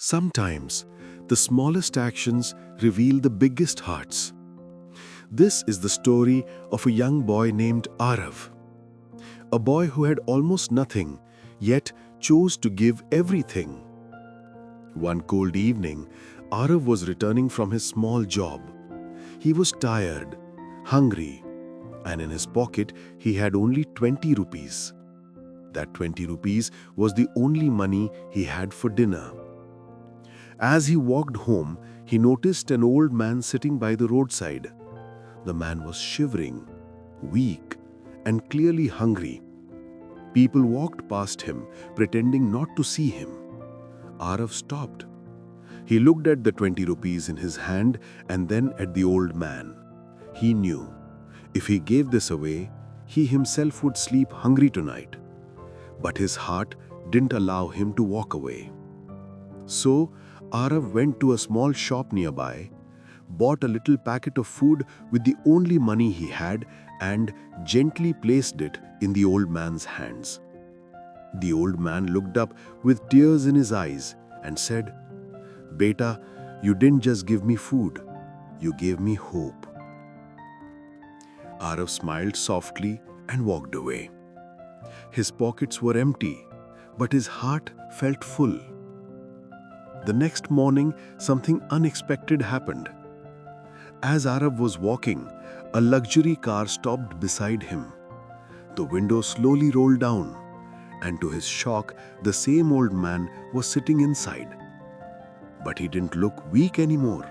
Sometimes, the smallest actions reveal the biggest hearts. This is the story of a young boy named Arav. A boy who had almost nothing, yet chose to give everything. One cold evening, Arav was returning from his small job. He was tired, hungry, and in his pocket he had only 20 rupees. That 20 rupees was the only money he had for dinner. As he walked home, he noticed an old man sitting by the roadside. The man was shivering, weak, and clearly hungry. People walked past him, pretending not to see him. Arav stopped. He looked at the 20 rupees in his hand and then at the old man. He knew, if he gave this away, he himself would sleep hungry tonight. But his heart didn't allow him to walk away. So, Arav went to a small shop nearby, bought a little packet of food with the only money he had, and gently placed it in the old man's hands. The old man looked up with tears in his eyes and said, "Beta, you didn't just give me food, you gave me hope." Arav smiled softly and walked away. His pockets were empty, but his heart felt full. The next morning, something unexpected happened. As Arav was walking, a luxury car stopped beside him. The window slowly rolled down, and to his shock, the same old man was sitting inside. But he didn't look weak anymore.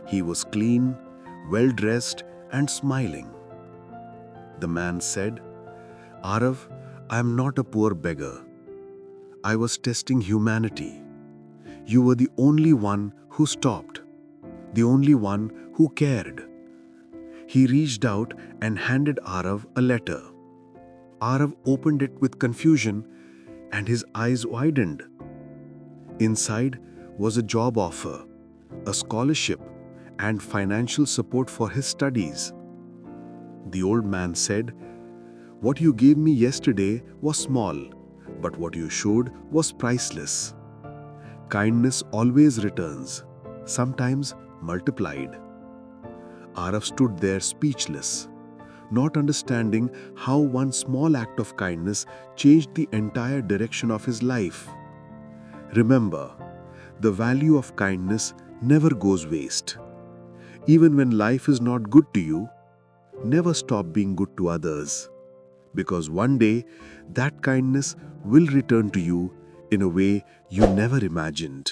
He was clean, well-dressed, and smiling. The man said, "Arav, I am not a poor beggar. I was testing humanity. You were the only one who stopped, the only one who cared." He reached out and handed Arav a letter. Arav opened it with confusion and his eyes widened. Inside was a job offer, a scholarship, and financial support for his studies. The old man said, "What you gave me yesterday was small, but what you showed was priceless. Kindness always returns, sometimes multiplied." Arav stood there speechless, not understanding how one small act of kindness changed the entire direction of his life. Remember, the value of kindness never goes waste. Even when life is not good to you, never stop being good to others, because one day that kindness will return to you in a way you never imagined.